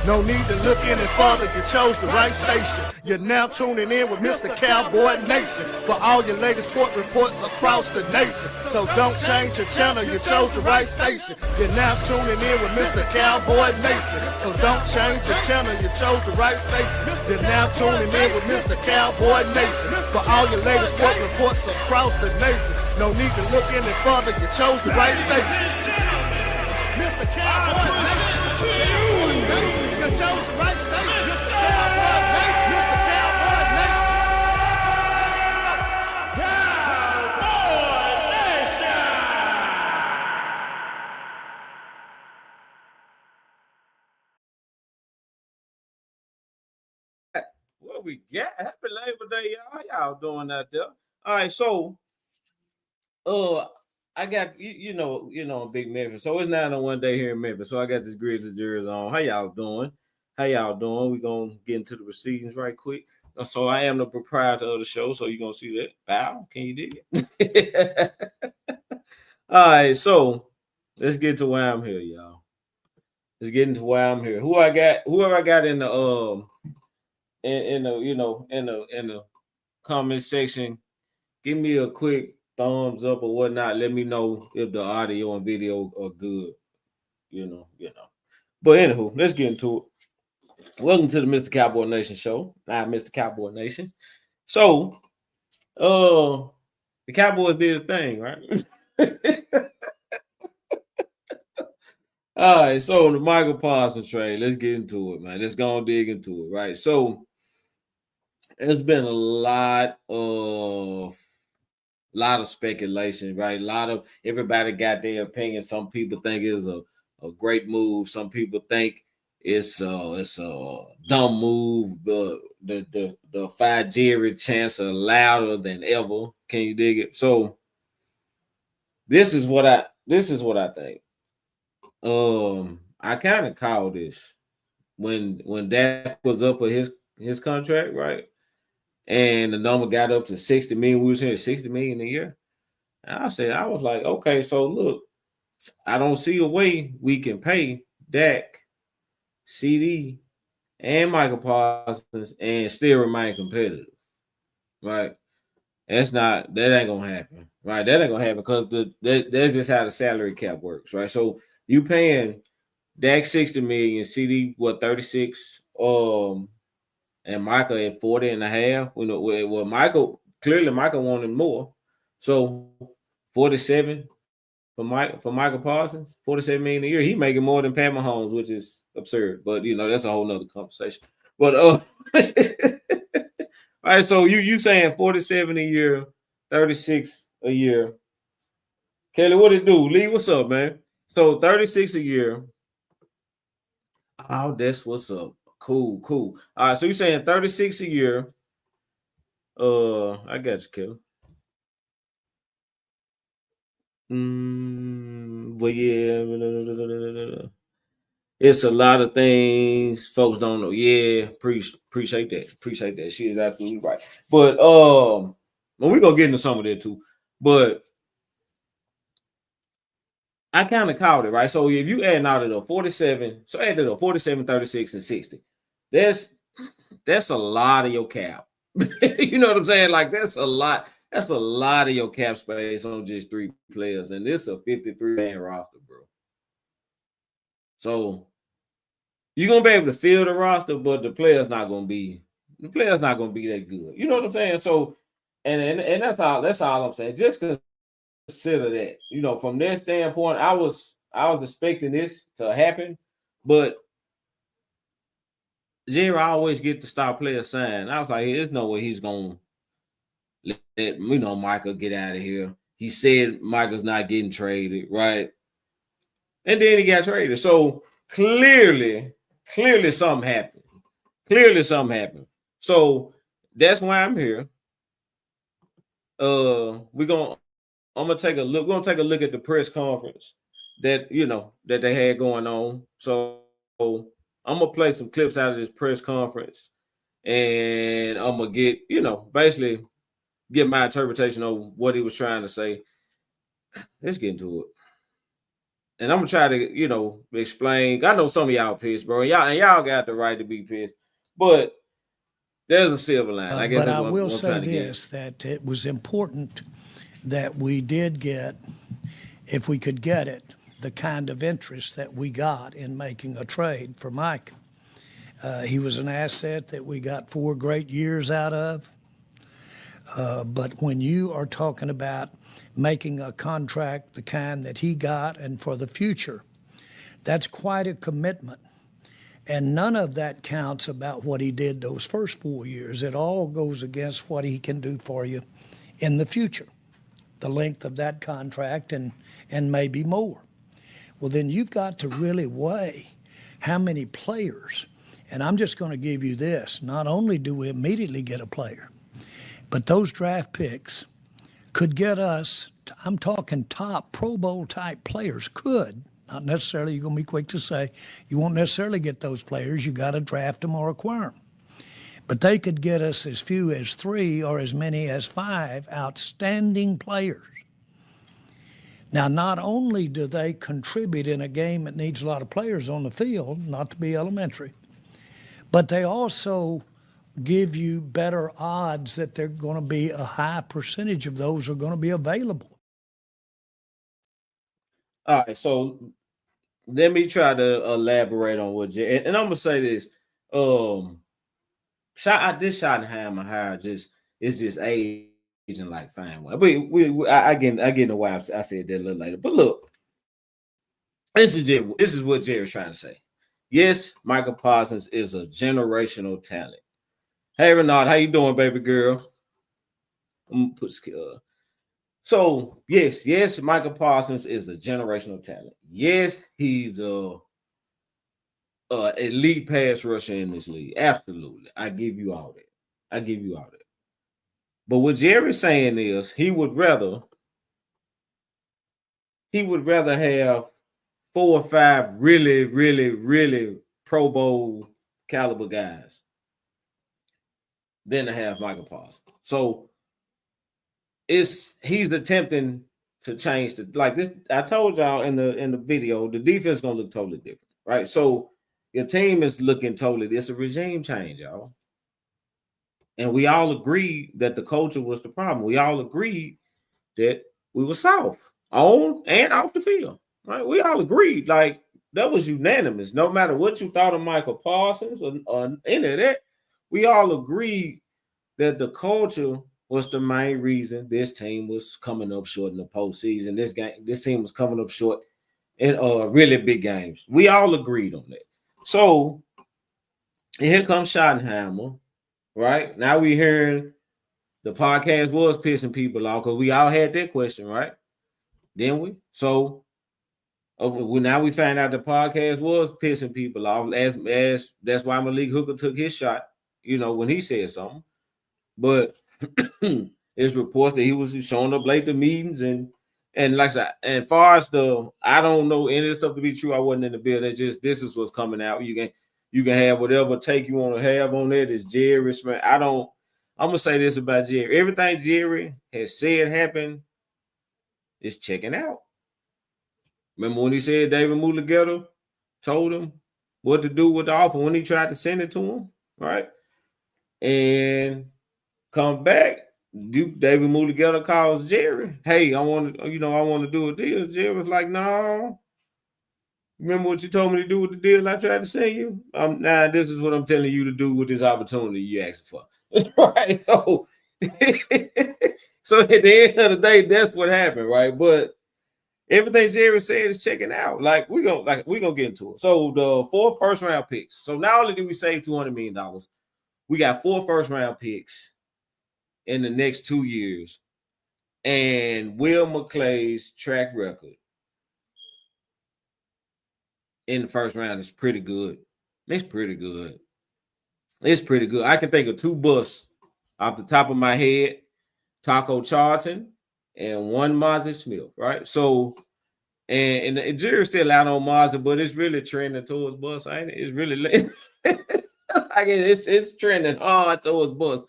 No need to look any further, you chose the right station. You're now tuning in with Mr. Cowboy Nation for all your latest sport reports across the nation. So don't change your channel, you chose the right station. You're now tuning in with Mr. Cowboy Nation. So don't change your channel, you chose the right station. You're now tuning in with Mr. Cowboy Nation for all your latest sport reports across the nation. No need to look any further, you chose the right station. Mr. Cowboy Nation. You chose the right station. Mr. Cowboy Nation. Mr. Cowboy Nation. Cowboy Nation. What we got? Happy Labor Day, y'all. How y'all doing out there? All right, so I got you know, big Memphis. So it's 901 day here in Memphis. So I got this Grizzlies jersey on. How y'all doing? We're gonna get into the proceedings right quick. So I am the proprietor of the show, so you're gonna see that. Bow, can you dig it? All right, so let's get to why I'm here, y'all. Let's get into why I'm here. Whoever I got in the in the comment section, give me a quick thumbs up or whatnot. Let me know if the audio and video are good. You know. But anywho, let's get into it. Welcome to the Mr. Cowboy Nation show. I'm Mr. Cowboy Nation. So, the Cowboys did a thing, right? All right, so the Micah Parsons trade. Let's get into it, man. Let's go and dig into it, right? So, there's been a lot of speculation, right? A lot of everybody got their opinion. Some people think it's a great move. Some people think it's a dumb move. The 5 Jerry chants are louder than ever. Can you dig it? So this is what I think. I kind of called this when Dak was up for his contract, right? And the number got up to 60 million. We were saying 60 million a year. And I was like, okay, so look, I don't see a way we can pay Dak, CD, and Micah Parsons and still remain competitive. Right? That ain't gonna happen. Right? That ain't gonna happen because that's just how the salary cap works, right? So you paying Dak 60 million, CD 36, and Micah at 40 and a half. You know, well, Micah wanted more. So 47 for Micah Parsons, 47 million a year. He making more than Pat Mahomes, which is absurd. But that's a whole nother conversation. But all right, so you saying 47 a year, 36 a year. Kelly, what it do? Lee, what's up, man? So 36 a year. Oh, that's what's up. Cool. All right, so you're saying 36 a year. I got you, Kelly. But yeah, it's a lot of things folks don't know. Yeah, appreciate that. She is absolutely right. But well, we're gonna get into some of that too. But I kind of called it, right? So if you add out of the 47, so add to the 47, 36, and 60, that's a lot of your cap. You know what I'm saying? Like that's a lot of your cap space on just 3 players, and this is a 53-man roster, bro. So you're gonna be able to fill the roster, but the players not gonna be that good. You know what I'm saying? So and that's all I'm saying. Just consider that. From their standpoint, I was expecting this to happen, but Jerry always get the star player signed. I was like, there's no way he's gonna let Micah get out of here. He said Micah's not getting traded, right? And then he got traded. So clearly something happened. So that's why I'm here. I'm gonna take a look. We're gonna take a look at the press conference that they had going on. So I'm gonna play some clips out of this press conference, and I'm gonna get basically get my interpretation of what he was trying to say. Let's get into it. and I'm gonna try to, explain. I know some of y'all pissed, bro. Y'all got the right to be pissed, but there's a silver line. I guess But that's I what will I'm say trying to get. this, that it was important that we did get, if we could get it, the kind of interest that we got in making a trade for Mike. He was an asset that we got 4 great years out of. But when you are talking about making a contract the kind that he got and for the future, that's quite a commitment. And none of that counts about what he did those first 4 years. It all goes against what he can do for you in the future, the length of that contract and maybe more. Well, then you've got to really weigh how many players. And I'm just going to give you this. Not only do we immediately get a player, but those draft picks could get us, I'm talking top Pro Bowl type players, could. Not necessarily, you're going to be quick to say, you won't necessarily get those players. You got to draft them or acquire them. But they could get us as few as 3 or as many as 5 outstanding players. Now, not only do they contribute in a game that needs a lot of players on the field, not to be elementary, but they also give you better odds that they're going to be a high percentage of those are going to be available. All right, so let me try to elaborate on what and I'm gonna say this. This Schottenheimer hire it's just aging like fine wine. I get into why I said that a little later. But look, this is what Jerry's trying to say. Yes, Micah Parsons is a generational talent. Hey Renard, how you doing, baby girl? I'm gonna put so yes, Micah Parsons is a generational talent. Yes, he's a elite pass rusher in this league. Absolutely. I give you all that. But what Jerry's saying is he would rather have 4 or 5 really, really, really Pro Bowl caliber guys than to have Micah Parsons. So he's attempting to change this. I told y'all in the video, the defense is gonna look totally different, right? So your team is looking totally. It's a regime change, y'all. And we all agreed that the culture was the problem. We all agreed that we were soft on and off the field, right? We all agreed, like that was unanimous. No matter what you thought of Michael Parsons or any of that, we all agreed that the culture was the main reason this team was coming up short in the postseason. This team was coming up short in really big games. We all agreed on that. So here comes Schottenheimer, right? Now we hearing the podcast was pissing people off because we all had that question, right? Didn't we? So now we find out the podcast was pissing people off. As that's why Malik Hooker took his shot, when he said something. But it's reports that he was showing up late to meetings and like I said, and far as I don't know any of this stuff to be true. I wasn't in the building. This is what's coming out. You can have whatever take you want to have on that. It's Jerry Smith. I'm gonna say this about Jerry. Everything Jerry has said happened is checking out. Remember when he said David Mulugeta told him what to do with the offer when he tried to send it to him, right? And come back, David Mulugeta calls Jerry. Hey, I want to do a deal. Jerry was like, no. Remember what you told me to do with the deal I tried to send you? Now this is what I'm telling you to do with this opportunity you asked for. Right? So, so at the end of the day, that's what happened, right? But everything Jerry said is checking out. We're gonna get into it. So the 4 first-round picks. So not only did we save $200 million, we got 4 first-round picks in the next 2 years. And Will McClay's track record in the first round is pretty good. It's pretty good. I can think of 2 busts off the top of my head: Taco Charlton and one Mozzie Smith, right? So, and the jury's still out on Mozzie, but it's really trending towards bust, ain't it? It's really late. It's trending hard towards bust.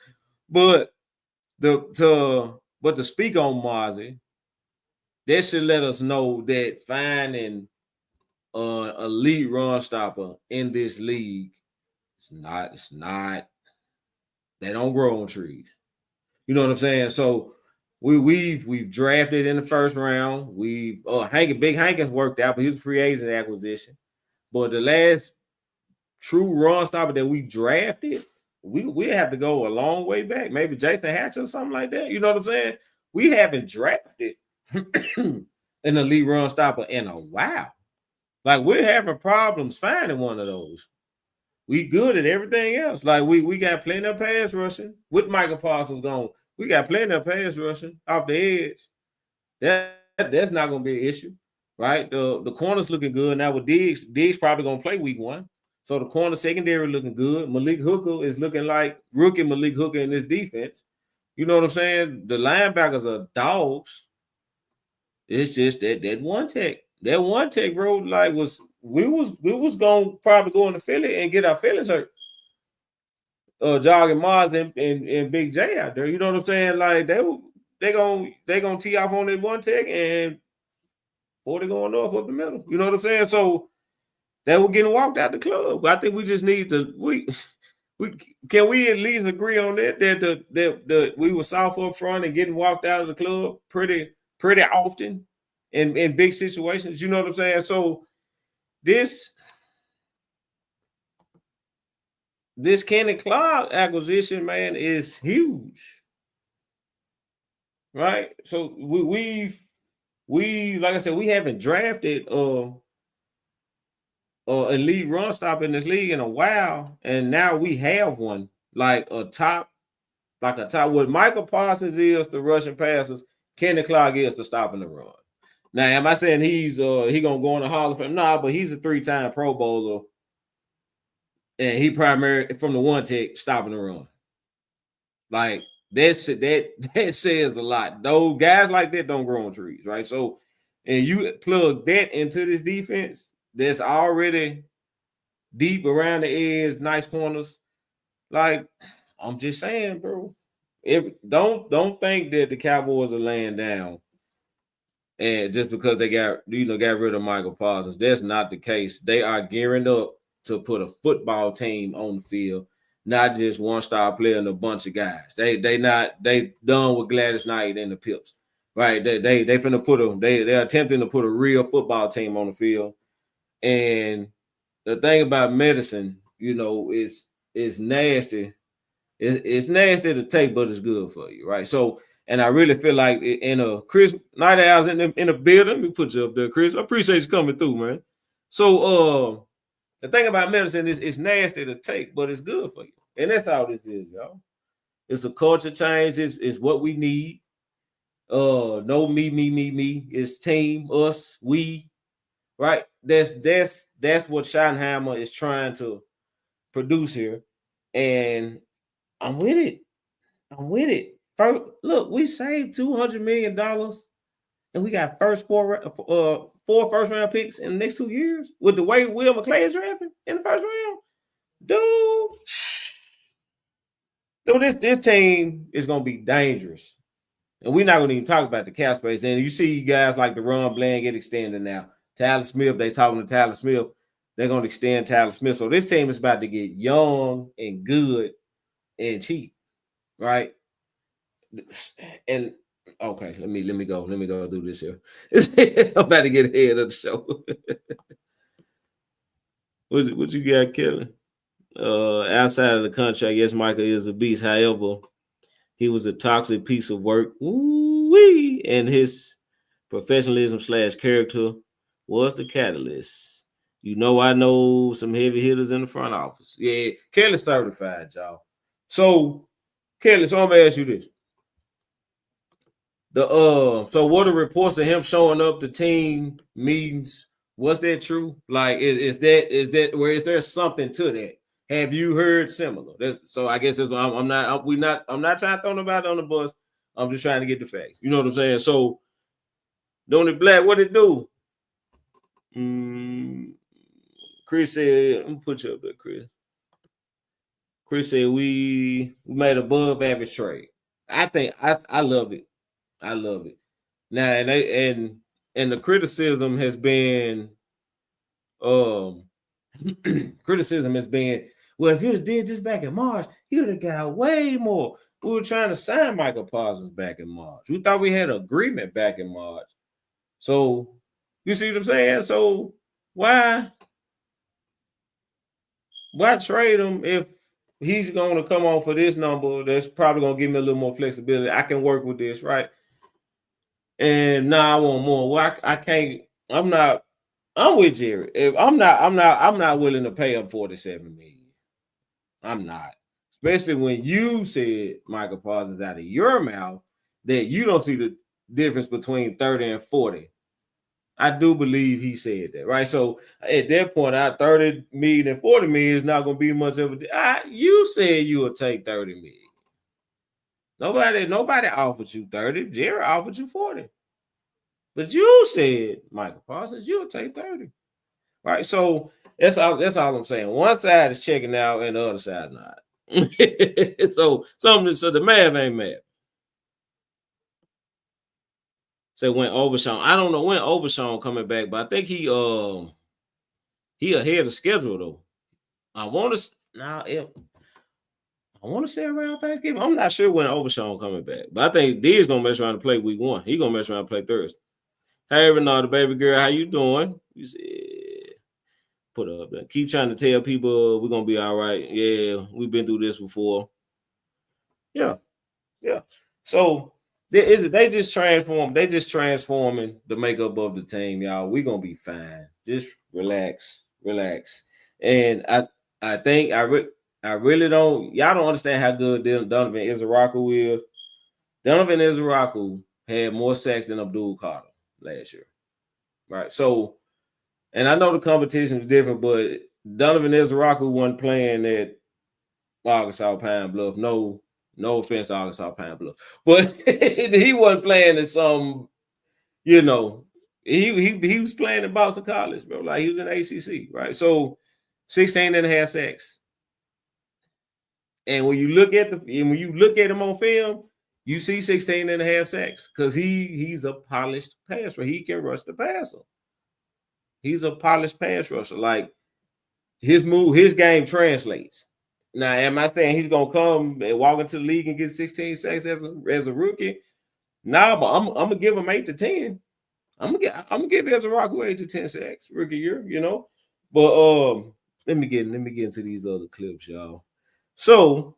But to speak on Mozzie, that should let us know that finding elite run stopper in this league. It's not. They don't grow on trees. You know what I'm saying? So we've drafted in the first round. Big Hank has worked out, but he's a free agent acquisition. But the last true run stopper that we drafted, we have to go a long way back. Maybe Jason Hatcher or something like that. You know what I'm saying? We haven't drafted an elite run stopper in a while. Like, we're having problems finding one of those. We good at everything else. Like, we got plenty of pass rushing with Micah Parsons gone. We got plenty of pass rushing off the edge. That's not gonna be an issue, right? The corner's looking good now with Diggs. Diggs probably gonna play week 1. So the corner secondary looking good. Malik Hooker is looking like rookie Malik Hooker in this defense. You know what I'm saying? The linebackers are dogs. It's just that one tech. That one tech, bro, like we was gonna probably go into Philly and get our feelings hurt. Jogging Mars and Big J out there. You know what I'm saying? Like they gonna tee off on that one tech and 40 going up the middle. You know what I'm saying? So they were getting walked out the club. I think we just need to we can we at least agree on that we were soft up front and getting walked out of the club pretty often in big situations. You know what I'm saying? So this Kenny Clark acquisition, man, is huge. Right? So we like I said, we haven't drafted elite run stopper in this league in a while, and now we have one like a top. What Micah Parsons is the rushing passes, Kenny Clark is the stopping the run. Now, am I saying he gonna go in the Hall of Fame? Nah, but he's a 3-time Pro Bowler, and he primarily from the one tech stopping the run. Like that says a lot. Those guys like that don't grow on trees, right? So, and you plug that into this defense that's already deep around the edge, nice corners. Like, I'm just saying, bro. Don't think that the Cowboys are laying down and just because they got rid of Micah Parsons. That's not the case. They are gearing up to put a football team on the field, not just one star player and a bunch of guys. They done with Gladys Knight and the Pips. Right. They finna they're attempting to put a real football team on the field. And the thing about medicine, is nasty. It's nasty to take, but it's good for you, right? So, and I really feel like Chris, Night Owls in the building. Let me put you up there, Chris. I appreciate you coming through, man. So, the thing about medicine is it's nasty to take, but it's good for you, and that's how this is, y'all. It's a culture change. It's what we need. No me. It's team, us, we. Right, that's what Schottenheimer is trying to produce here, and I'm with it. First, look, we saved $200 million, and we got four first round picks in the next 2 years with the way Will McClay is drafting in the first round, dude. This team is gonna be dangerous, and we're not gonna even talk about the cap space. And you see guys like DeRon Bland get extended now. Tyler Smith, they talking to Tyler Smith. They're going to extend Tyler Smith. So this team is about to get young and good and cheap, right? And okay, let me go do this here. I'm about to get ahead of the show. What you got, Kelly? Outside of the contract, yes, Micah is a beast. However, he was a toxic piece of work. Ooh-wee, and his professionalism / character was the catalyst. I know some heavy hitters in the front office. Yeah, Kelly's certified, y'all. So, Kelly, so I'm gonna ask you this. So what are reports of him showing up to team meetings? Was that true? Like, is there something to that? Have you heard similar? So I guess I'm not trying to throw nobody on the bus. I'm just trying to get the facts. You know what I'm saying? So, Donnie Black, what it do? Chris said, I'm gonna put you up there, Chris. Chris said we made above average trade. I think I love it. I love it. Now and the criticism has been criticism as being, well, if you'd have did this back in March, you'd have got way more. We were trying to sign Micah Parsons back in March. We thought we had an agreement back in March. So you see what I'm saying? So why trade him if he's going to come on for this number? That's probably going to give me a little more flexibility. I can work with this, right? And now I want more. Well, I can't. I'm with Jerry. If I'm not willing to pay him $47 million. I'm not. Especially when you said, Micah Parsons, out of your mouth that you don't see the difference between 30 and 40. I do believe he said that, right? So at that point, 30 million and 40 million is not going to be much of a. You said you would take 30 million. Nobody offered you 30. Jerry offered you 40. But you said, Micah Parsons, you'll take 30. Right? So that's all I'm saying. One side is checking out and the other side not. So the math ain't math. So when Overshawn, I don't know when Overshawn coming back, but I think he ahead of schedule though. I want to say around Thanksgiving. I'm not sure when Overshawn coming back, but I think D's gonna mess around and play week 1. He gonna mess around and play Thursday. Hey, Renata, baby girl, how you doing? You said, put up there. Keep trying to tell people we're gonna be all right. Yeah, we've been through this before. Yeah. So they just transform. They just transforming the makeup of the team, y'all. We're gonna be fine. Just relax. And I think I really don't. Y'all don't understand how good Donovan Izaraku is. Donovan Izaraku had more sacks than Abdul Carter last year, right? So, and I know the competition is different, but Donovan Izaraku wasn't playing at Arkansas Pine Bluff. No offense to Arkansas Pine Bluff, but he wasn't playing at some, he was playing in Boston College, bro. Like he was in ACC, right? So 16 and a half sacks. And when you look at him on film, you see 16 and a half sacks because he's a polished pass rusher. He can rush the passer. He's a polished pass rusher. Like his game translates. Now, am I saying he's gonna come and walk into the league and get 16 sacks as a rookie? Nah, but I'm gonna give him 8 to 10. I'm gonna give Izaraku 8 to 10 sacks rookie year, But let me get into these other clips, y'all. So,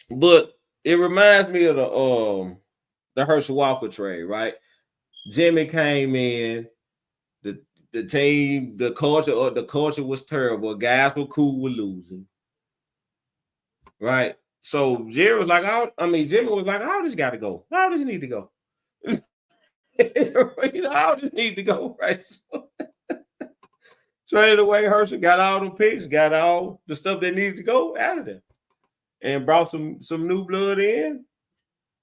but it reminds me of the Herschel Walker trade, right? Jimmy came in, the team, the culture was terrible. Guys were cool with losing, right? So Jerry was like, Jimmy was like, all this got to go. All this need to go. All this need to go, right? So, traded away Herschel, got all them picks, got all the stuff that needed to go out of there, and brought some new blood in.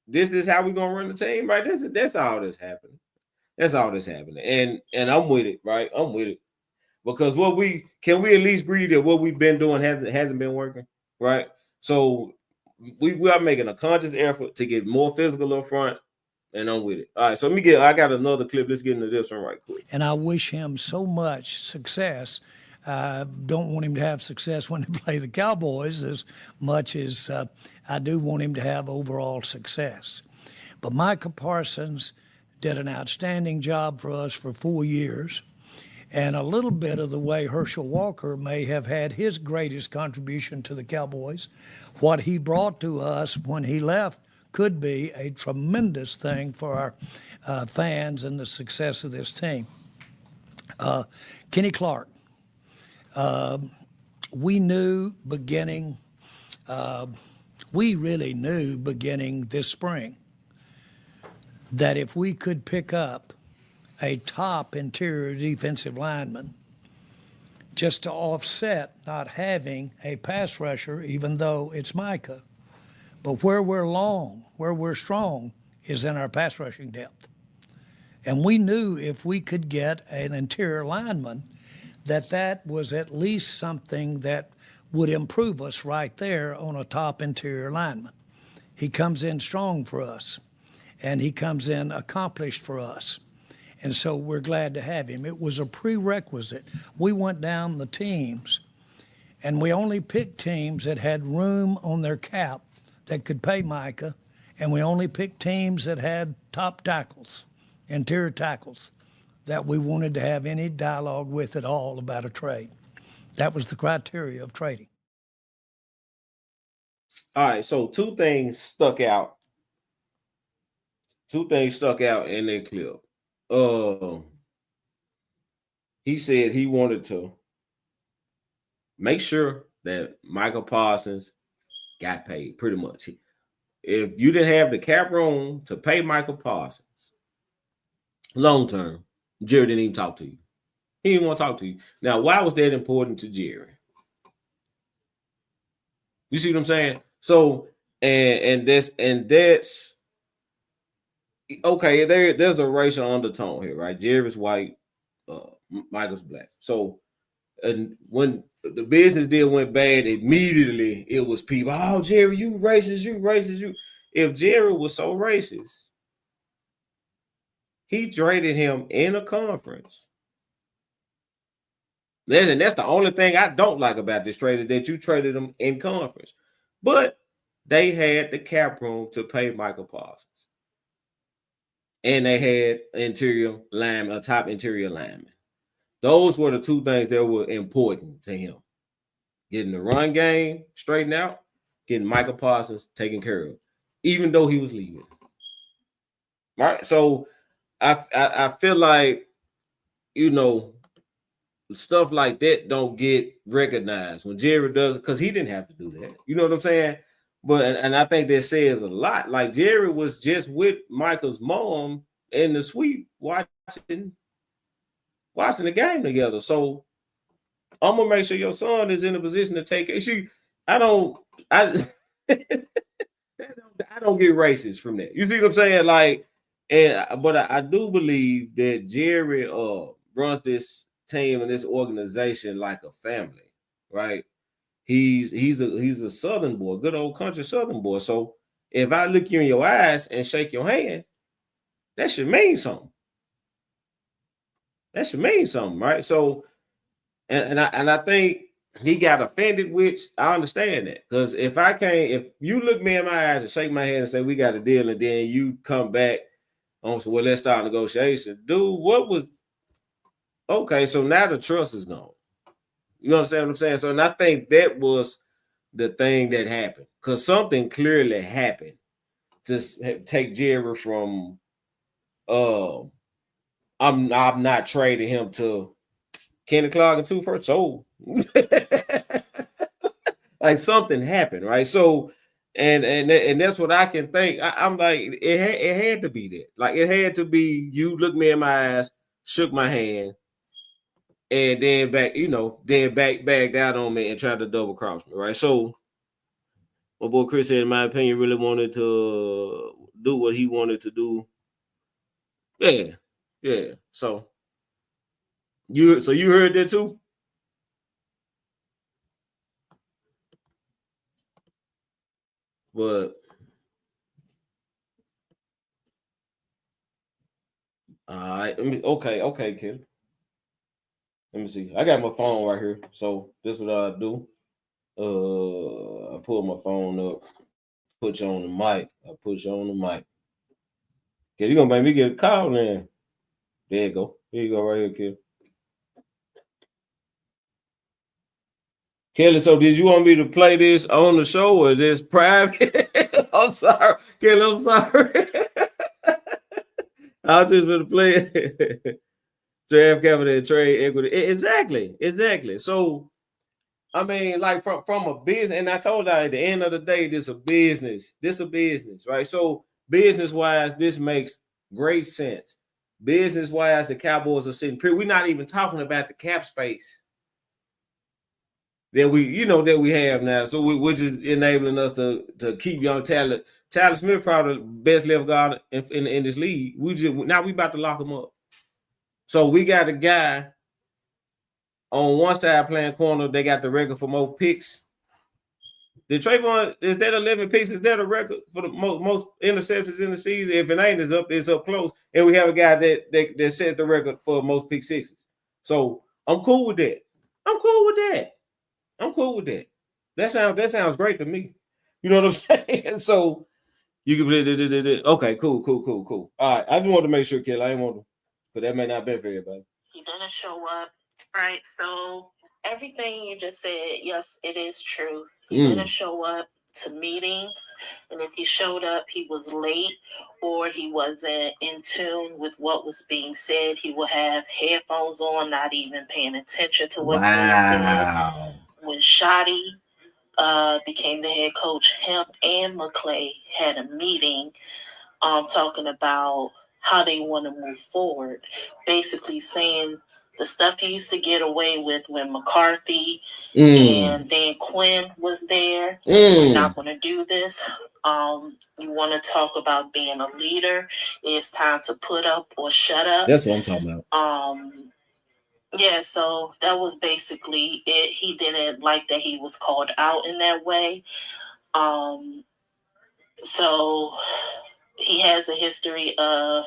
This is how we're gonna run the team, right? That's all that's happening. That's all that's happening. And I'm with it, right? I'm with it. Because can we at least agree that what we've been doing hasn't been working, right? So we are making a conscious effort to get more physical up front, and I'm with it. All right, so I got another clip. Let's get into this one right quick. And I wish him so much success. I don't want him to have success when they play the Cowboys as much as I do want him to have overall success. But Micah Parsons did an outstanding job for us for 4 years. And a little bit of the way Herschel Walker may have had his greatest contribution to the Cowboys, what he brought to us when he left could be a tremendous thing for our fans and the success of this team. Kenny Clark. We really knew beginning this spring that if we could pick up a top interior defensive lineman just to offset not having a pass rusher, even though it's Micah, but where we're strong is in our pass rushing depth. And we knew if we could get an interior lineman that was at least something that would improve us right there on a top interior lineman. He comes in strong for us, and he comes in accomplished for us. And so we're glad to have him. It was a prerequisite. We went down the teams, and we only picked teams that had room on their cap that could pay Micah, and we only picked teams that had top tackles, interior tackles, that we wanted to have any dialogue with at all about a trade. That was the criteria of trading. All right, so two things stuck out. Two things stuck out in that clip. He said he wanted to make sure that Micah Parsons got paid, pretty much. If you didn't have the cap room to pay Micah Parsons long term, Jerry didn't even talk to you. He didn't want to talk to you. Now, why was that important to Jerry? You see what I'm saying? So, and that's okay. There's a racial undertone here, right? Jerry's white, Micah's black. So, and when the business deal went bad, immediately it was people, oh, Jerry, you racist, you racist, you. If Jerry was so racist, he traded him in a conference. And that's the only thing I don't like about this trade, is that you traded them in conference. But they had the cap room to pay Micah Parsons. And they had a top interior lineman. Those were the two things that were important to him. Getting the run game straightened out, getting Micah Parsons taken care of, even though he was leaving. Right? So I feel like, stuff like that don't get recognized when Jerry does, because he didn't have to do that. You know what I'm saying? But and I think that says a lot. Like, Jerry was just with Micah's mom in the suite watching the game together. So I'm gonna make sure your son is in a position to take it. See, I don't get racist from that. You see what I'm saying? Like, but I do believe that Jerry runs this team and this organization like a family, right? He's a Southern boy, good old country Southern boy. So if I look you in your eyes and shake your hand, that should mean something. That should mean something, right? So, and I think he got offended, which I understand that, because if you look me in my eyes and shake my hand and say we got a deal, and then you come back on, so well, let's start negotiation, dude. What was okay? So now the trust is gone. You understand what I'm saying? So, and I think that was the thing that happened, because something clearly happened to take Jerry from I'm not trading him to Kenny Clark and 2 first. So like something happened, right? So and that's what I can think. I'm like, it had to be that. Like, it had to be you looked me in my eyes, shook my hand, and then back out on me and tried to double cross me, right? So my boy Chris said, in my opinion, really wanted to do what he wanted to do. Yeah. So you heard that too? But all right, okay, kid. Let me see. I got my phone right here. So this is what I do. I pull my phone up, put you on the mic. Okay, you're gonna make me get a call then. There you go. Here you go, right here, kid. Kelly, so did you want me to play this on the show, or is this private? I'm sorry, Kelly, I'm sorry. I was just going to play it. Draft capital, trade equity. Exactly. So, I mean, like from a business, and I told you at the end of the day, this a business, right? So business-wise, this makes great sense. Business-wise, the Cowboys are sitting pretty. We're not even talking about the cap space that we have now. So which is enabling us to keep young talent. Tyler Smith, probably the best left guard in this league. Now we about to lock him up. So we got a guy on one side playing corner. They got the record for more picks Did Trayvon, is that 11 picks? Is that a record for the most interceptions in the season? If it ain't, it's up close. And we have a guy that set the record for most pick sixes. So I'm cool with that. I'm cool with that. That sounds great to me. You know what I'm saying? So you can okay, cool. All right. I just wanted to make sure, Kelly. I didn't want to, because that may not be for everybody. He didn't show up. Right. So everything you just said, yes, it is true. He didn't show up to meetings, and if he showed up, he was late or he wasn't in tune with what was being said. He will have headphones on, not even paying attention to what's being said. When Shotty became the head coach, him and McClay had a meeting talking about how they want to move forward, basically saying the stuff you used to get away with when McCarthy and then Quinn was there. We're not going to do this. You want to talk about being a leader. It's time to put up or shut up. That's what I'm talking about. Yeah, so that was basically it. He didn't like that he was called out in that way. So he has a history of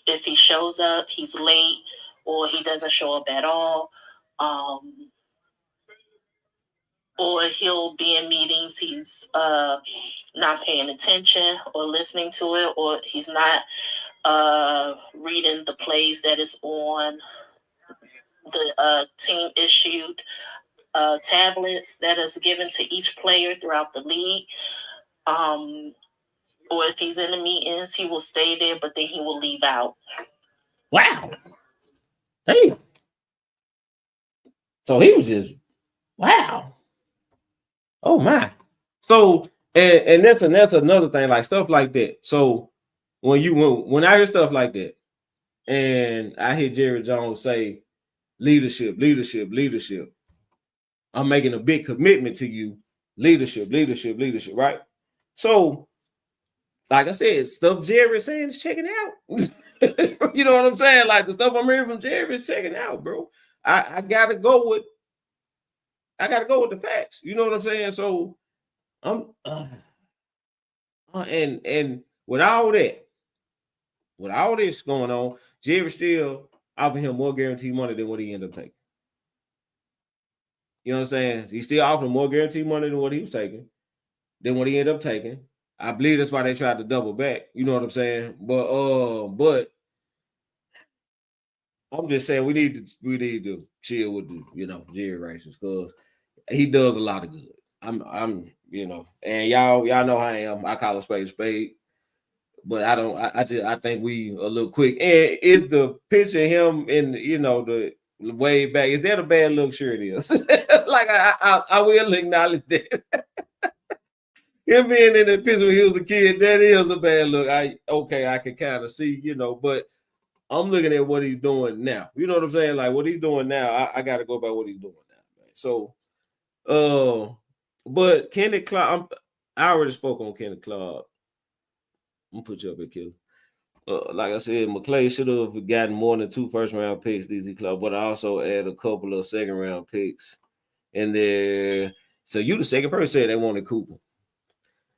if he shows up, he's late, or he doesn't show up at all, or he'll be in meetings, he's not paying attention or listening to it, or he's not reading the plays that is on the team issued tablets that is given to each player throughout the league. Or if he's in the meetings, he will stay there, but then he will leave out. Wow. Hey. So he was just, wow. Oh my. So and that's another thing, like stuff like that. So when I hear stuff like that, and I hear Jerry Jones say leadership, I'm making a big commitment to you. Leadership, right? So, like I said, stuff Jerry's saying is checking out. You know what I'm saying? Like the stuff I'm hearing from Jerry is checking out, bro. I gotta go with the facts. You know what I'm saying? So I'm and with all this going on, Jerry still offering him more guaranteed money than what he ended up taking. You know what I'm saying? He's still offering more guaranteed money than what he was taking, than what he ended up taking. I believe that's why they tried to double back. You know what I'm saying? But I'm just saying we need to chill with the, Jerry Rice, because he does a lot of good. I'm and y'all know how I am. I call a spade. But I think we a little quick. And is the picture of him in the way back, is that a bad look? Sure it is. Like I will acknowledge that. Him being in the picture when he was a kid, that is a bad look. I can kind of see, but I'm looking at what he's doing now. You know what I'm saying? Like what he's doing now, I got to go by what he's doing now, man. So, but Kenneth Clark, I already spoke on Kenneth Clark. I'm gonna put you up here, killer. Like I said, McClay should have gotten more than 2 first-round picks, DZ Clark, but I also add a couple of second-round picks in there. So you the second person said they wanted Cooper.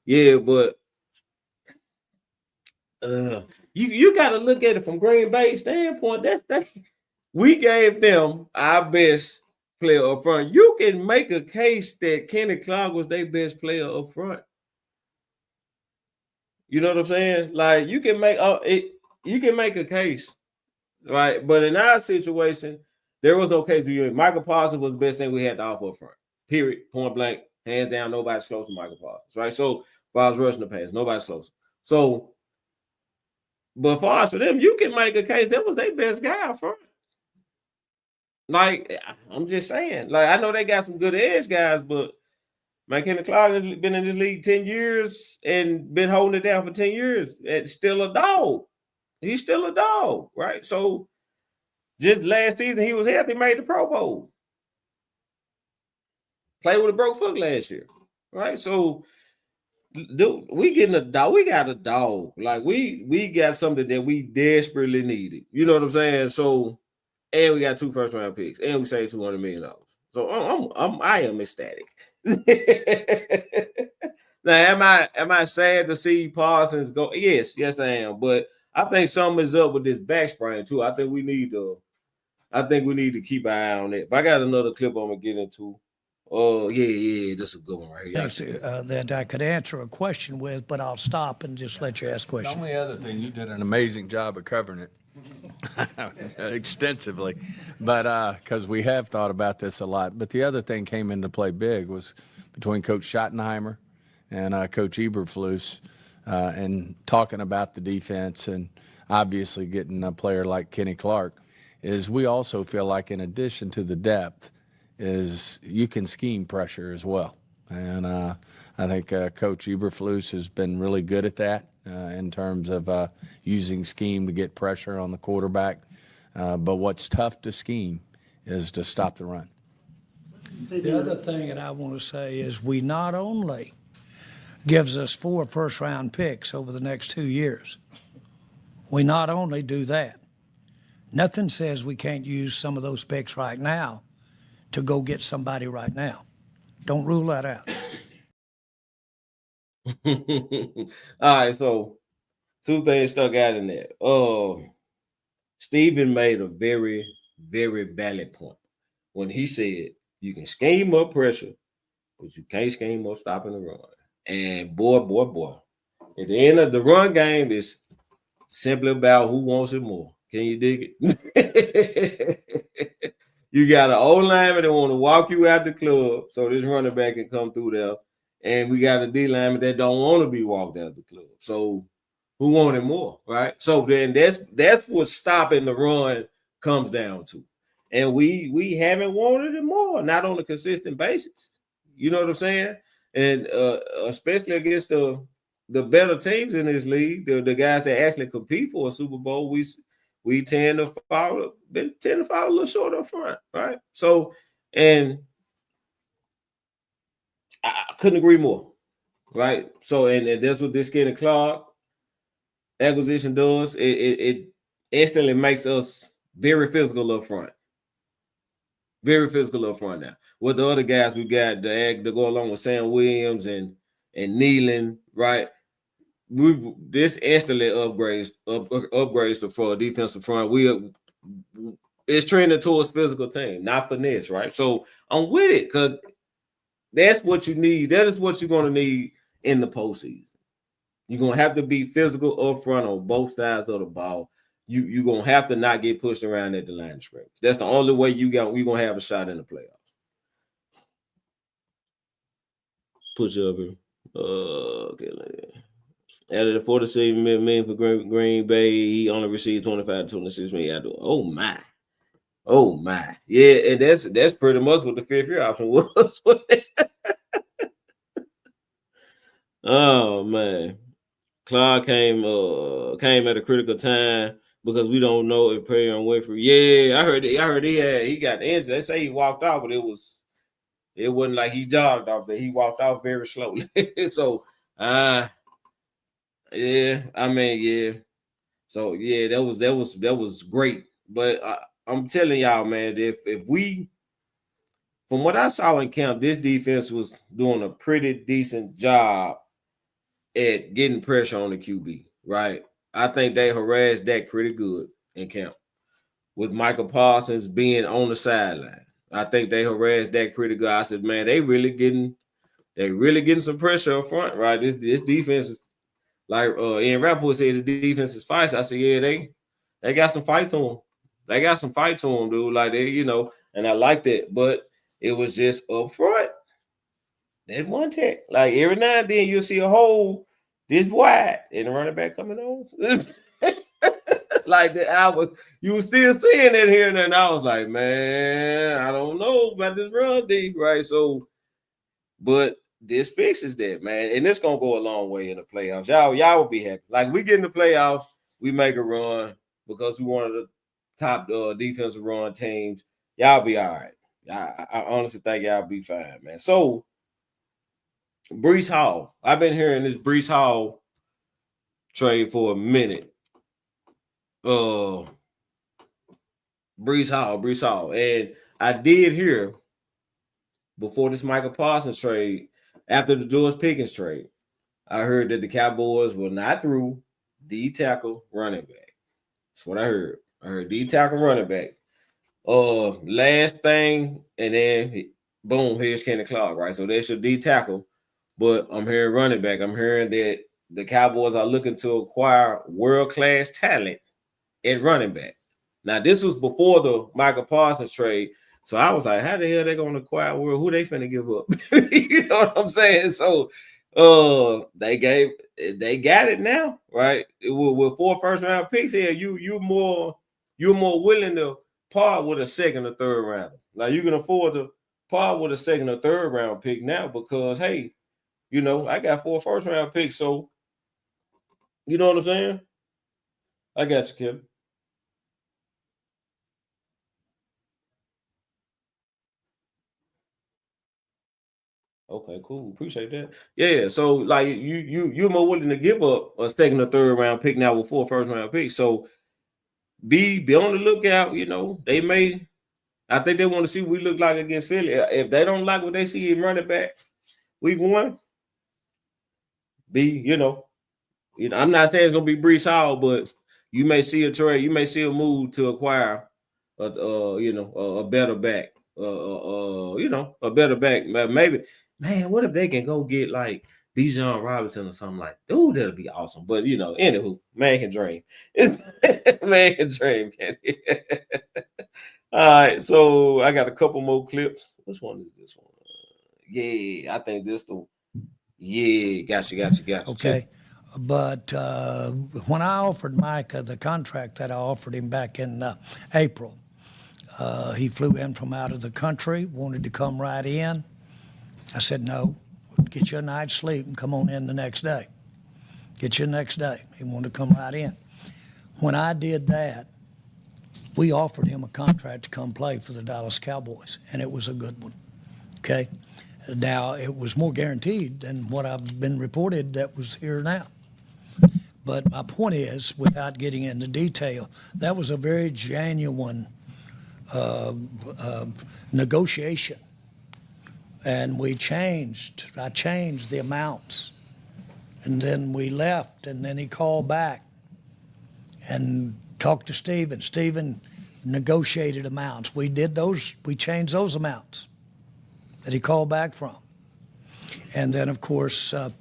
Yeah, but you got to look at it from Green Bay standpoint. We gave them our best player up front. You can make a case that Kenneth Clark was their best player up front. You know what I'm saying? Like you can make a case, right? But in our situation, there was no case. Micah Parsons was the best thing we had to offer up front. Period. Point blank. Hands down, nobody's close to Micah Parsons, right? So, far as rushing the pass, nobody's close. So, but far as for them, you can make a case that was their best guy up front. Like, I'm just saying. Like, I know they got some good edge guys, but Kenneth Clark has been in this league 10 years and been holding it down for 10 years. It's still a dog. He's still a dog, right? So, just last season, he was healthy, made the Pro Bowl. Played with a broke foot last year, right? So, dude, we getting a dog. We got a dog. Like we got something that we desperately needed. You know what I'm saying? So, and we got 2 first-round picks, and we saved $200 million. So I am ecstatic. Now, am I sad to see Parsons go? Yes, I am. But I think something is up with this back sprain too. I think we need to keep an eye on it. If I got another clip I'm gonna get into. Oh, yeah, this is a good one right here. Things that I could answer a question with, but I'll stop and just let you ask The questions. only other thing, you did an amazing job of covering it extensively, but because we have thought about this a lot. But the other thing came into play big was between Coach Schottenheimer and Coach Eberflus and talking about the defense and obviously getting a player like Kenny Clark is we also feel like in addition to the depth is you can scheme pressure as well. And I think Coach Eberflus has been really good at that in terms of using scheme to get pressure on the quarterback. But what's tough to scheme is to stop the run. The other thing that I want to say is we not only gives us 4 first-round picks over the next 2 years, we not only do that, nothing says we can't use some of those picks right now to go get somebody right now. Don't rule that out. All right, so 2 things stuck out in there. Stephen made a very, very valid point when he said you can scheme up pressure, but you can't scheme up stopping the run. And boy, at the end of the run game is simply about who wants it more. Can you dig it? You got an old lineman that want to walk you out the club so this running back can come through there. And we got a D lineman that don't want to be walked out the club. So who wanted more, right? So then that's what stopping the run comes down to. And we haven't wanted it more, not on a consistent basis. You know what I'm saying? And especially against the better teams in this league, the guys that actually compete for a Super Bowl, we tend to fall a little short up front, right? So, and I couldn't agree more, right? So, and that's what this Kenny Clark acquisition does. It instantly makes us very physical up front. Very physical up front now. With the other guys we got to go along with Sam Williams and Nealon, right? This instantly upgrades for a defensive front. It's trending towards physical team, not finesse, right? So I'm with it because that's what you need. That is what you're going to need in the postseason. You're going to have to be physical up front on both sides of the ball. You're going to have to not get pushed around at the line of scrimmage. That's the only way you're going to have a shot in the playoffs. Push up here. Okay. Out of the 47 million for Green Bay, he only received 25 to 26 million. Oh my. Yeah, and that's pretty much what the 5th year option was. Oh man. Clark came at a critical time because we don't know if Perry and Winfrey. Yeah, I heard he got injured. They say he walked off, but it wasn't like he jogged off. So he walked off very slowly. So yeah, I mean, yeah. So yeah, that was great. But I'm telling y'all, man, if we, from what I saw in camp, this defense was doing a pretty decent job at getting pressure on the QB, right? I think they harassed Dak pretty good in camp. With Micah Parsons being on the sideline, I think they harassed Dak pretty good. I said, man, they really getting some pressure up front, right? This defense is like Ian Rappaport said the defense is feisty. I said, yeah, they got some fight to them. They got some fight to them, dude. Like they, and I liked it, but it was just up front. That one tech. Like every now and then you'll see a hole this wide and the running back coming on. Like you were still seeing it here and then. I was like, man, I don't know about this run deep, right? So, but this fixes that, man, and it's gonna go a long way in the playoffs. Y'all will be happy. Like we get in the playoffs, we make a run because we one of the top defensive run teams. Y'all be all right. I honestly think y'all be fine, man. So Breece Hall, I've been hearing this Breece Hall trade for a minute. Breece Hall, and I did hear before this Micah Parsons trade, after the George Pickens trade, I heard that the Cowboys were not through D tackle running back. That's what I heard. I heard D tackle running back. Last thing, and then boom, here's Kenny Clark, right? So that's your D tackle. But I'm hearing running back. I'm hearing that the Cowboys are looking to acquire world-class talent at running back. Now, this was before the Micah Parsons trade. So I was like, how the hell they going to acquire world? Who they finna give up? You know what I'm saying? So they got it now, right? With 4 first-round picks here, you're more willing to part with a second or third round. Like you can afford to part with a second or third round pick now because, hey, you know, I got 4 first-round picks, so you know what I'm saying? I got you, Kevin. Okay, cool. Appreciate that. Yeah, so like you're more willing to give up a second or third round pick now with 4 first-round picks. So be on the lookout. You know, I think they want to see what we look like against Philly. If they don't like what they see in running back week 1, I'm not saying it's gonna be Brees Hall, but you may see a trade, you may see a move to acquire a better back. A better back. Maybe, man, what if they can go get like Bijan Robinson or something like that? Ooh, that'll be awesome. But anywho, man can dream. Man can dream, can he? All right, so I got a couple more clips. Which one is this one? Yeah, I think this the. Yeah, gotcha. Okay. But when I offered Micah the contract that I offered him back in April, he flew in from out of the country, wanted to come right in. I said, no, get you a night's sleep and come on in the next day. Get you the next day. He wanted to come right in. When I did that, we offered him a contract to come play for the Dallas Cowboys, and it was a good one. Okay? Now, it was more guaranteed than what I've been reported that was here now. But my point is, without getting into detail, that was a very genuine negotiation. And I changed the amounts. And then we left, and then he called back and talked to Steven. Steven negotiated amounts. We changed those amounts that he called back from. And then, of course, the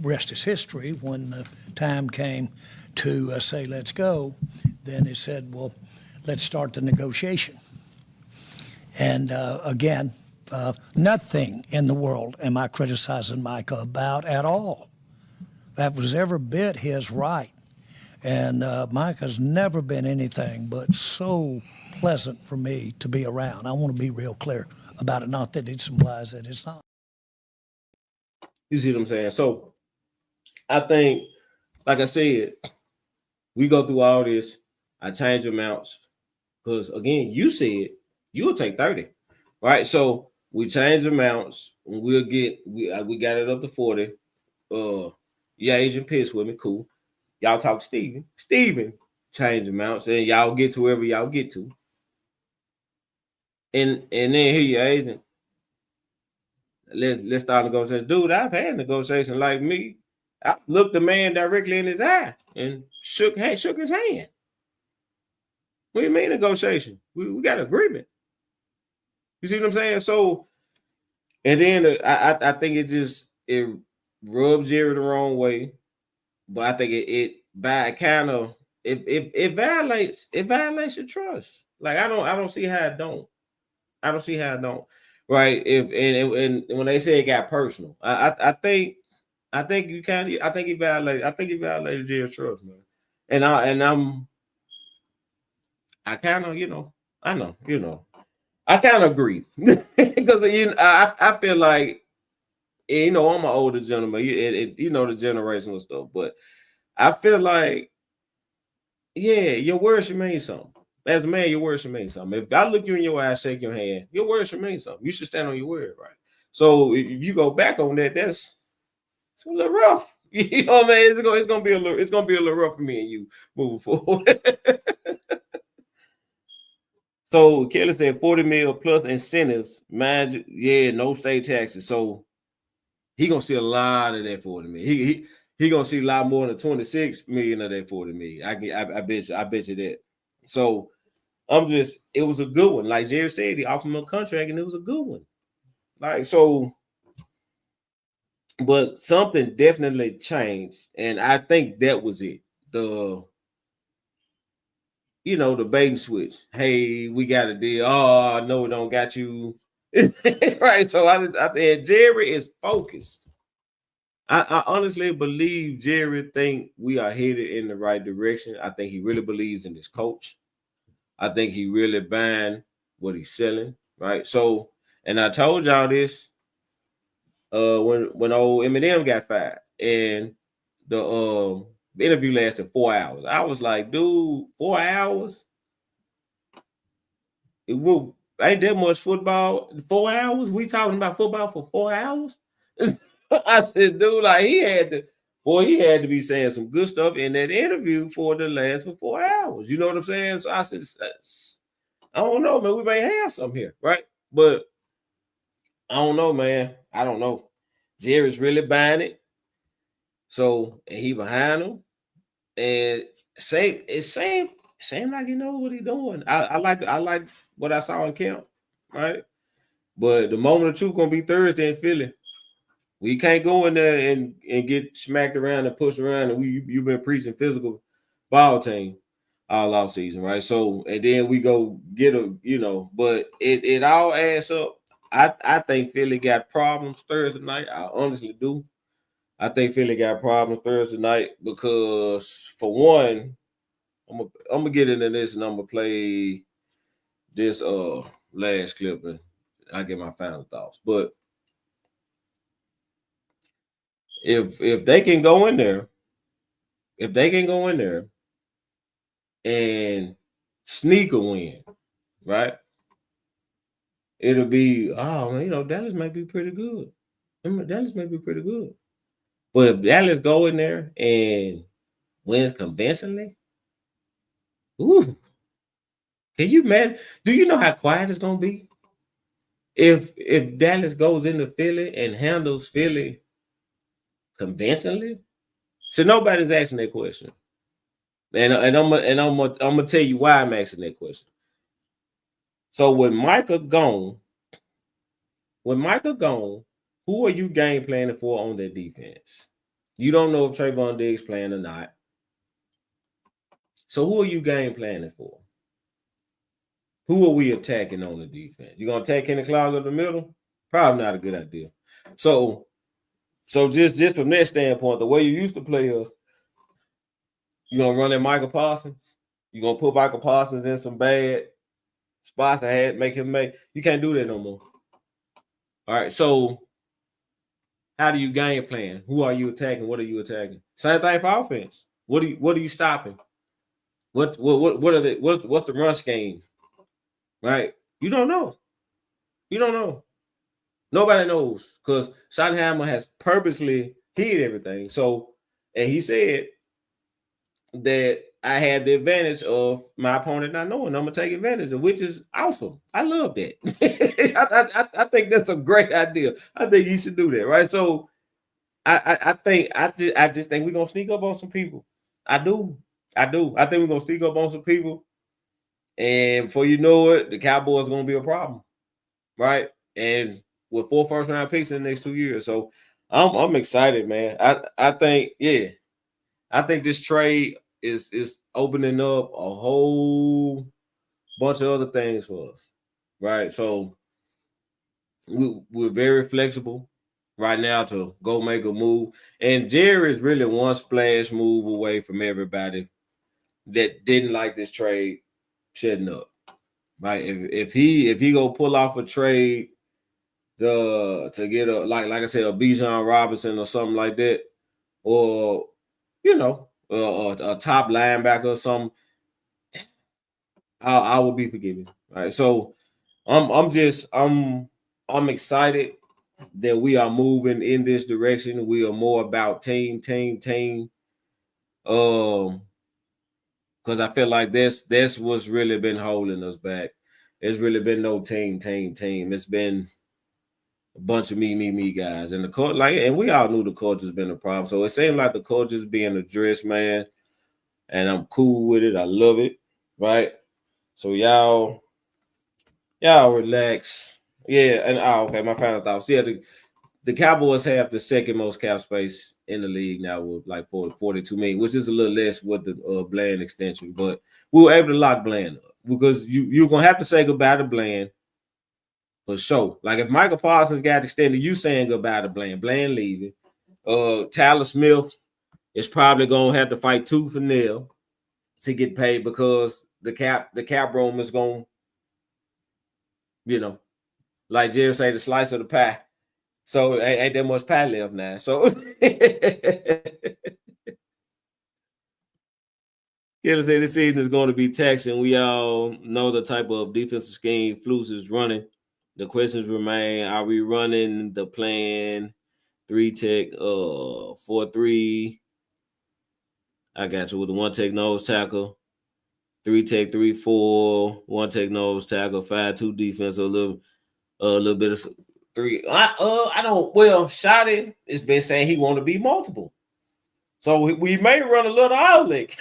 rest is history. When the time came to say, let's go, then he said, well, let's start the negotiation. And again, nothing in the world am I criticizing Micah about at all. That was every bit his right. And Micah's never been anything but so pleasant for me to be around. I want to be real clear about it, not that it implies that it's not. You see what I'm saying? So I think, like I said, we go through all this. I change amounts because, again, you said you'll take 30, right? So we change amounts. We got it up to 40. Yeah, agent pissed with me. Cool. Y'all talk to Steven. Steven change amounts, and y'all get to wherever y'all get to. And then here your agent. Let's start negotiations. Dude, I've had negotiations like me. I looked the man directly in his eye and shook his hand. What do you mean negotiation? We got an agreement. You see what I'm saying? So, and then I think it rubs Jerry the wrong way, but I think it violates your trust. Like I don't see how it don't. I don't see how it don't. Right? And when they say it got personal, I think he violated Jerry's trust, man. And I kind of I kind of agree because I feel like I'm an older gentleman, the generational stuff, but I feel like your words should mean something. As a man, your words should mean something. If I look you in your eye, shake your hand, your words should mean something. You should stand on your word, right? So if you go back on that, it's a little rough. You know what I mean? It's gonna be a little rough for me and you moving forward. So Kelly said 40 mil plus incentives. Mind you, yeah, no state taxes. So he gonna see a lot of that 40 million. He gonna see a lot more than 26 million of that 40 million. I bet you that. So it was a good one. Like Jerry said, he offered him a contract and it was a good one. Like so, but something definitely changed, and I think that was it. The bait and switch. Hey, we got a deal. Oh no, we don't got you. Right. So I think Jerry is focused. I honestly believe Jerry think we are headed in the right direction. I think he really believes in his coach. I think he really buying what he's selling, right? So, and I told y'all this when old Eminem got fired, and the interview lasted 4 hours. I was like, dude, 4 hours? Ain't that much football? 4 hours? We talking about football for 4 hours? I said, dude, like he had to be saying some good stuff in that interview for the last 4 hours. You know what I'm saying? So I said, I don't know, man. We may have something here, right? But I don't know, man. I don't know. Jerry's really buying it. So, and he behind him. And same like he knows what he's doing. I like what I saw in camp, right? But the moment of truth gonna be Thursday in Philly. We can't go in there and get smacked around and pushed around. And you've been preaching physical ball team all off season, right? So and then we go get but it all adds up. I think Philly got problems Thursday night. I honestly do. I think Philly got problems Thursday night because for one, I'm gonna get into this and I'm gonna play this last clip and I get my final thoughts. But if they can go in there, and sneak a win, right? It'll be, oh man, Dallas might be pretty good. Dallas might be pretty good. But if Dallas go in there and wins convincingly, ooh, can you imagine? Do you know how quiet it's gonna be? If Dallas goes into Philly and handles Philly convincingly, so nobody's asking that question. And I'm gonna tell you why I'm asking that question. So when Micah gone, who are you game planning for on that defense? You don't know if Trayvon Diggs playing or not. So who are you game planning for? Who are we attacking on the defense? You gonna attack Kenny Clark up the middle? Probably not a good idea. So just from that standpoint, the way you used to play us, you gonna run at Micah Parsons. You gonna put Micah Parsons in some bad spots ahead, make him make. You can't do that no more. All right, so how do you game plan? Who are you attacking? What are you attacking? Same thing for offense. What are you stopping? What's the run scheme? Right? You don't know. Nobody knows because Schottenheimer has purposely hid everything. So, and he said that I had the advantage of my opponent not knowing. I'm gonna take advantage of, which is awesome. I love that. I think that's a great idea. I think you should do that, right? So, I just think we're gonna sneak up on some people. I do. I think we're gonna sneak up on some people, and before you know it, the Cowboys are gonna be a problem, right? And with 4 first-round picks in the next 2 years, so I'm excited, man. I think this trade is opening up a whole bunch of other things for us, right? So we're very flexible right now to go make a move, and Jerry is really one splash move away from everybody that didn't like this trade shutting up, right? If he go pull off a trade to get a like I said, a Bijan Robinson or something like that, or a top linebacker or something, I will be forgiven. Right. So I'm excited that we are moving in this direction. We are more about team. Because I feel like that's what's really been holding us back. It's really been no team. It's been a bunch of me guys. And the court, and we all knew the culture's been a problem. So it seemed like the culture's being addressed, man. And I'm cool with it. I love it. Right? So y'all relax. Yeah, and okay, my final thoughts. Yeah, the Cowboys have the second most cap space in the league now with like 42 million, which is a little less with the Bland extension, but we were able to lock Bland up because you're gonna have to say goodbye to Bland for sure. Like if Micah Parsons got extended, you saying goodbye to Bland leaving. Tyler Smith is probably gonna have to fight tooth and nail to get paid because the cap room is gonna, like Jerry say, the slice of the pie. So ain't that much pie left now. So this season is going to be taxing. We all know the type of defensive scheme Flus is running. The questions remain: are we running the plan 3-tech 4-3? I got you with the 1-tech nose tackle, 3-tech 3-4, 1-tech nose tackle, 5-2 defense, a little bit of 3. I don't. Well, Shotty has been saying he want to be multiple, so we may run a little outlet.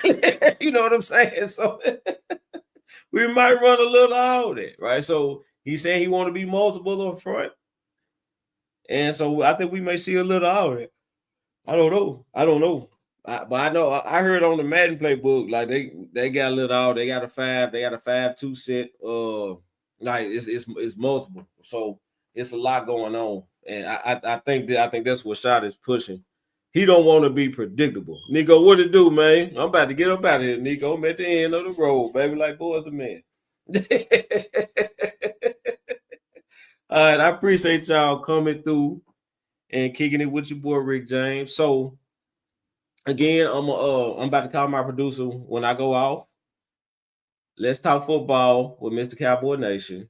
You know what I'm saying? So we might run a little outlet, right? So he's saying he want to be multiple up front, and so I think we may see a little outlet. I don't know. But I know I heard on the Madden playbook, like they got a little out. They got a 5-2 set. Like it's multiple. So it's a lot going on, and I think that's what Shot is pushing. He don't want to be predictable. Nico, what it do, man? I'm about to get up out of here, Nico. I'm at the end of the road, baby. Like boys the man. All right, I appreciate y'all coming through and kicking it with your boy Rick James. So again, I'm about to call my producer when I go off. Let's talk football with Mr. Cowboy Nation.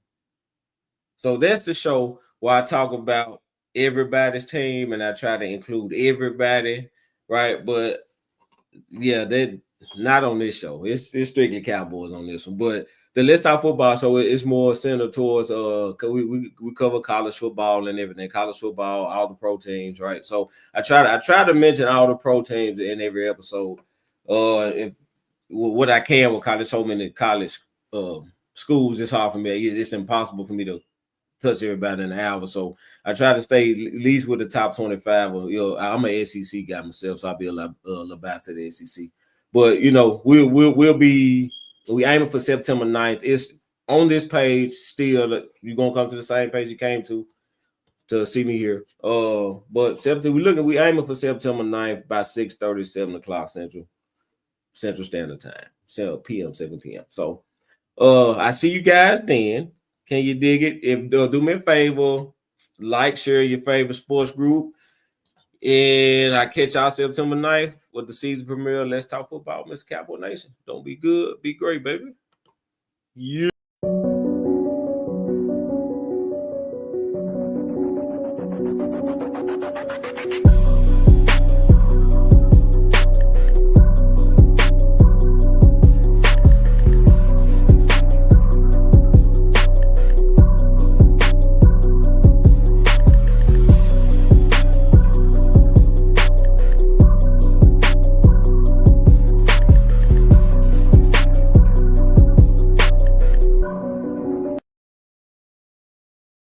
So that's the show where I talk about everybody's team and I try to include everybody, right? But yeah, they're not on this show. It's strictly Cowboys on this one. But the Let's Talk Football show is more centered towards cause we cover college football and everything, college football, all the pro teams, right? So I try to mention all the pro teams in every episode. What I can with college, so many college schools, it's hard for me. It's impossible for me to touch everybody in an hour. So I try to stay at least with the top 25. Or, I'm an SEC guy myself, so I'll be a lot back to the SEC. But we'll be aiming for September 9th. It's on this page still. You're gonna come to the same page you came to see me here. But we aiming for September 9th by 6:30, 7 o'clock Central Standard Time. 7 p.m. So I see you guys then. Can you dig it? If do me a favor, like, share your favorite sports group. And I catch y'all September 9th with the season premiere. Let's talk football, Mr. Cowboy Nation. Don't be good, be great, baby. Yeah.